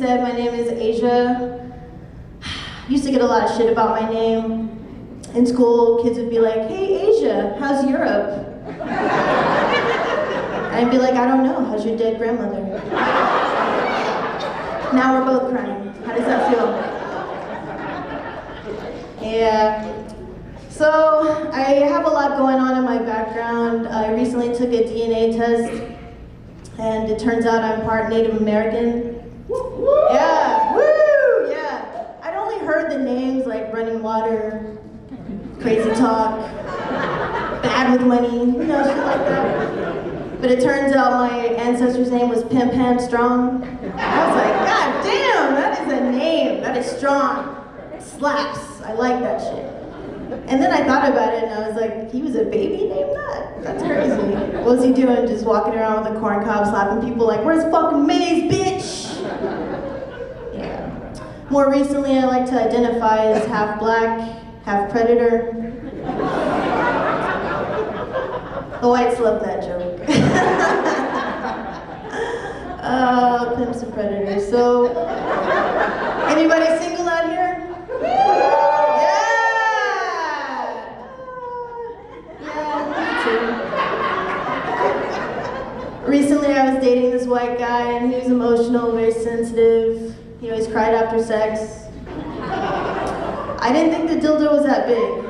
said, my name is Asia. I used to get a lot of shit about my name. In school, kids would be like, hey Asia, how's Europe? I'd be like, I don't know, how's your dead grandmother? Now we're both crying. How does that feel? Yeah. So, I have a lot going on in my background. I recently took a DNA test, and it turns out I'm part Native American. Yeah, woo, yeah. I'd only heard the names like Running Water, Crazy Talk, Bad with Money, you know, shit like that. But it turns out my ancestor's name was Pim Pam Strong. I was like, God damn, that is a name, that is strong. It slaps, I like that shit. And then I thought about it and I was like, he was a baby named that? That's crazy. What was he doing? Just walking around with a corn cob slapping people like, where's fucking maize, bitch? Yeah. More recently, I like to identify as half black, half predator. The whites love that joke. Pimps and predators. So, anybody single out here? Recently, I was dating this white guy, and he was emotional, very sensitive. He always cried after sex. I didn't think the dildo was that big.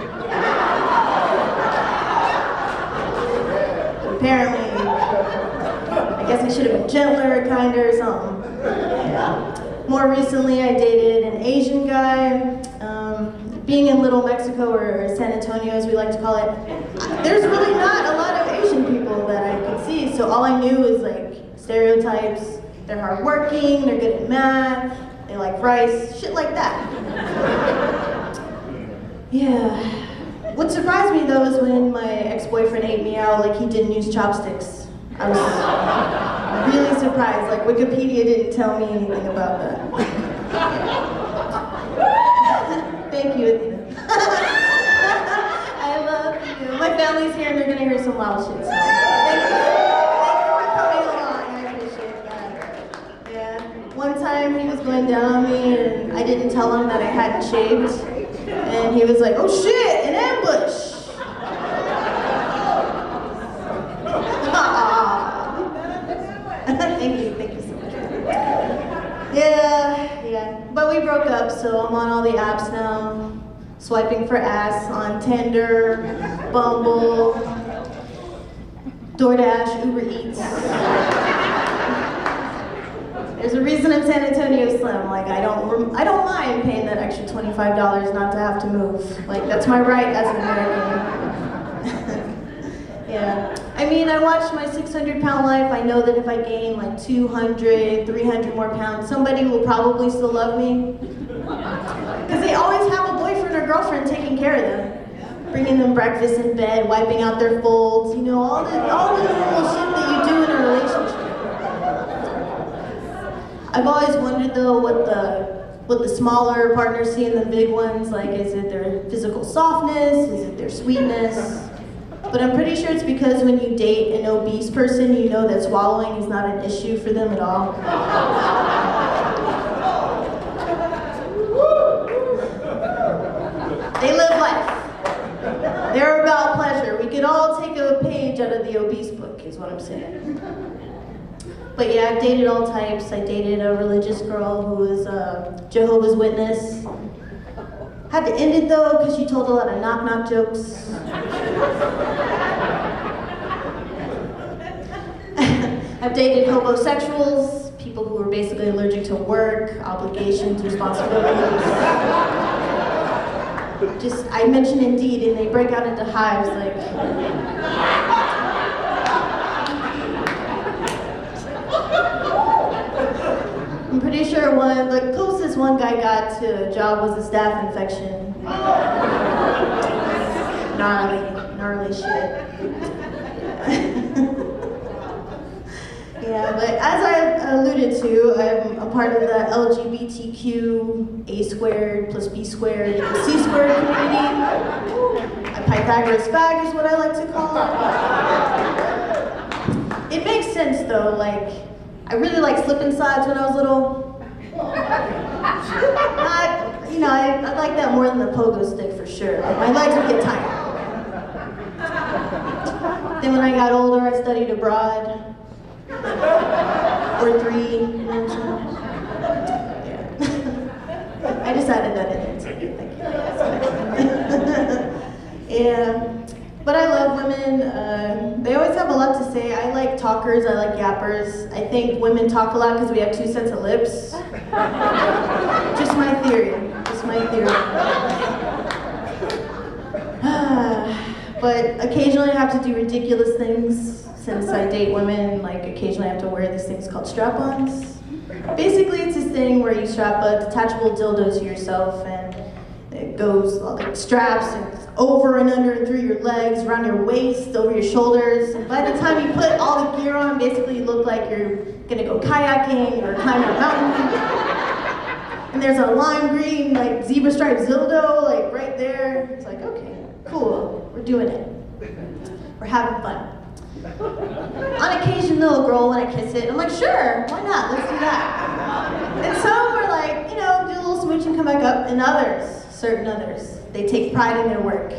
But apparently, I guess I should have been gentler, kinder, or something. Yeah. More recently, I dated an Asian guy. Being in Little Mexico, or San Antonio as we like to call it, there's really not a lot of Asian people that I could see, so all I knew was like stereotypes. They're hardworking, they're good at math, they like rice, shit like that. Yeah. What surprised me though is when my ex-boyfriend ate me out like he didn't use chopsticks. I was really surprised, like Wikipedia didn't tell me anything about that. Thank you, Athena. I love you. My family's here and they're gonna hear some wild shit. So. Thank you for coming along. I appreciate that. Yeah. One time he was going down on me and I didn't tell him that I hadn't shaved. And he was like, oh shit, an ambush. Thank you so much. Yeah. But we broke up, so I'm on all the apps now. Swiping for ass on Tinder, Bumble, DoorDash, Uber Eats. There's a reason I'm San Antonio Slim. Like I don't mind paying that extra $25 not to have to move. Like that's my right as an American. Yeah. I mean, I watched my 600-pound life. I know that if I gain like 200, 300 more pounds, somebody will probably still love me. Because they always have a boyfriend or girlfriend taking care of them. Bringing them breakfast in bed, wiping out their folds, you know, all the normal shit that you do in a relationship. I've always wondered though what the smaller partners see in the big ones. Like, is it their physical softness? Is it their sweetness? But I'm pretty sure it's because when you date an obese person, you know that swallowing is not an issue for them at all. They live life. They're about pleasure. We could all take a page out of the obese book, is what I'm saying. But yeah, I've dated all types. I dated a religious girl who was a Jehovah's Witness. Had to end it though, because she told a lot of knock-knock jokes. I've dated homosexuals, people who were basically allergic to work, obligations, responsibilities. I mention Indeed and they break out into hives like... I'm pretty sure the closest one guy got to a job was a staph infection. Gnarly shit. Yeah, but as I alluded to, I'm a part of the LGBTQ A squared plus B squared equals C squared community. A Pythagoras fag is what I like to call it. It makes sense though, like, I really liked slip-and-slides when I was little. you know, I like that more than the pogo stick for sure. Like, my legs would get tired. Then when I got older, I studied abroad. Or 3, you know what I'm saying? Yeah. I just added that in there too. Thank you. Yeah. But I love women. They always have a lot to say. I like talkers, I like yappers. I think women talk a lot because we have 2 sets of lips. Just my theory. Just my theory. But occasionally I have to do ridiculous things since I date women. Like occasionally I have to wear these things called strap-ons. Basically it's this thing where you strap a detachable dildo to yourself and it goes like straps and over and under and through your legs, around your waist, over your shoulders. And by the time you put all the gear on, basically you look like you're gonna go kayaking or climb a mountain. And there's a lime green, like zebra striped dildo, like right there. It's like, okay, cool, we're doing it. We're having fun. On occasion though, a girl, when I kiss it, I'm like, sure, why not, let's do that. And some are like, you know, do a little smooch and come back up. And others, certain others, they take pride in their work.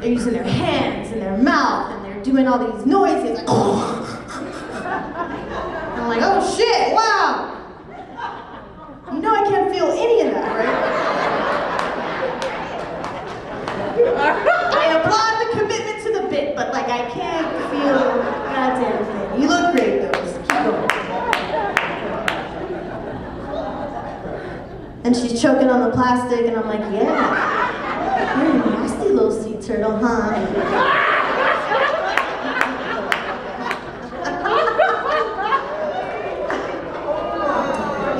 They're using their hands and their mouth and they're doing all these noises like, oh. And I'm like, oh shit, wow. You know I can't feel any of that, right? I applaud the commitment to the bit, but like I can't feel goddamn thing. You look great though, just keep going. And she's choking on the plastic and I'm like, yeah, you're a nasty little sea turtle, huh?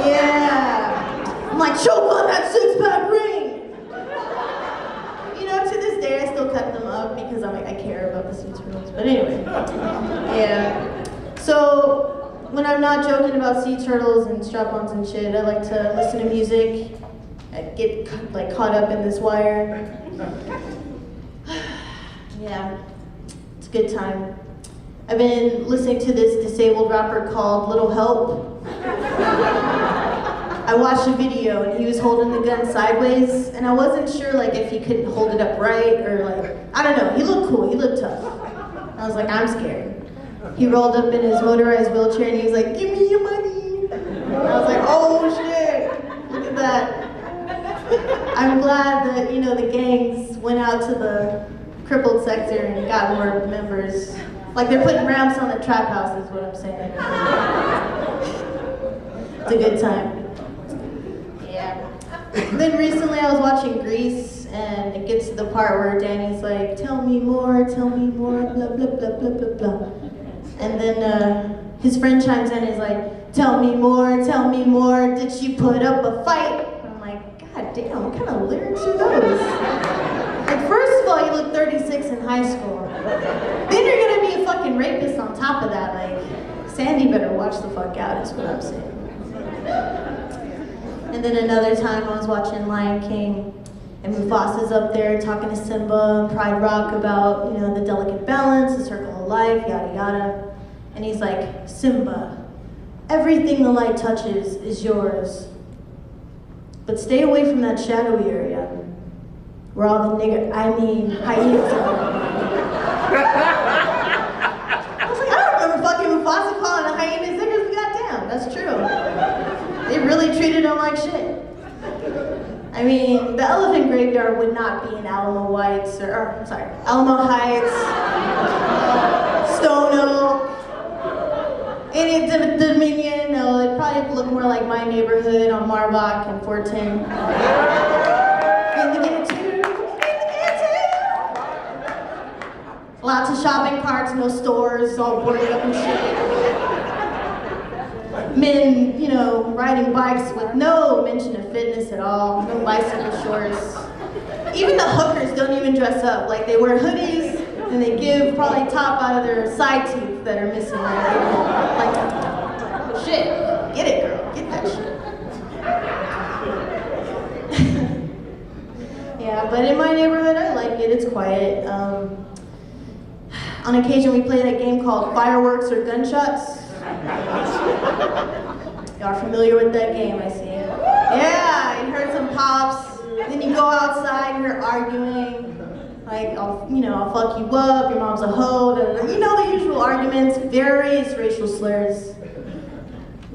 Yeah. I'm like, choke on that 6-pack ring. You know, to this day I still cut them up because I'm like, I care about the sea turtles. But anyway, yeah. So when I'm not joking about sea turtles and strap-ons and shit, I like to listen to music. I get like caught up in this wire. Yeah, it's a good time. I've been listening to this disabled rapper called Little Help. I watched a video and he was holding the gun sideways and I wasn't sure like if he could hold it up right or like, I don't know, he looked cool, he looked tough. I was like, I'm scared. He rolled up in his motorized wheelchair and he was like, give me your money. And I was like, oh shit, look at that. I'm glad that, you know, the gangs went out to the crippled sector and got more members. Like they're putting ramps on the trap house is what I'm saying. It's a good time. Yeah. Then recently I was watching Grease and it gets to the part where Danny's like, tell me more, blah, blah, blah, blah, blah, blah. And then his friend chimes in and is like, tell me more, did she put up a fight? And I'm like, God damn, what kind of lyrics are those? Like, first of all, you look 36 in high school. Then you're gonna be a fucking rapist on top of that. Like, Sandy better watch the fuck out, is what I'm saying. And then another time I was watching Lion King, and Mufasa's up there talking to Simba and Pride Rock about, you know, the delicate balance, the circle of life, yada yada. And he's like, Simba, everything the light touches is yours. But stay away from that shadowy area where all the hyenas are. I was like, I don't remember fucking Mufasa calling the hyenas niggers, but goddamn, that's true. They really treated them like shit. I mean, the elephant graveyard would not be in Alamo Heights, Alamo Heights, Stone Oak, any Dominion. No, it'd probably look more like my neighborhood on Marbach and 410. In the ghetto. Lots of shopping carts, no stores, all boarded up and shit. Men, you know, riding bikes with no mention of fitness at all, no bicycle shorts. Even the hookers don't even dress up. Like, they wear hoodies and they give probably top out of their side teeth that are missing. Like, shit, get it, girl, get that shit. Yeah, but in my neighborhood, I like it, it's quiet. On occasion, we play that game called Fireworks or Gunshots. Y'all are familiar with that game, I see. Yeah, it hurts some pops, then you go outside, you're arguing, like, I'll fuck you up, your mom's a hoe, you know the usual arguments, various racial slurs.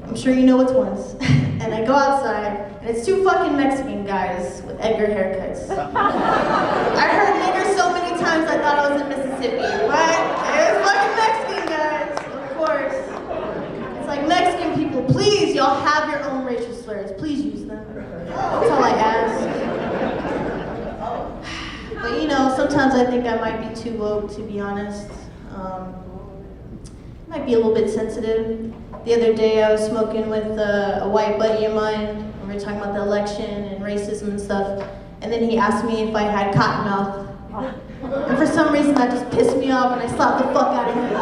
I'm sure you know which ones. And I go outside, and it's two fucking Mexican guys with Edgar haircuts. I heard nigger so many times I thought I was in Mississippi, but it was fucking Mexican guys, of course. It's like, Mexican people, please, y'all have your own racial slurs. Please use them. That's all I ask. But you know, sometimes I think I might be too woke, to be honest. Might be a little bit sensitive. The other day I was smoking with a white buddy of mine, and we were talking about the election and racism and stuff, and then he asked me if I had cotton mouth. And for some reason that just pissed me off, and I slapped the fuck out of him.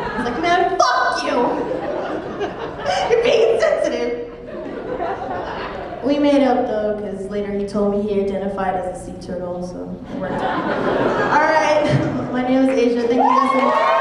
I was like, man, fuck you! You're being sensitive! We made up though, because later he told me he identified as a sea turtle, so it worked out. Alright, my name is Asia, thank you guys so much.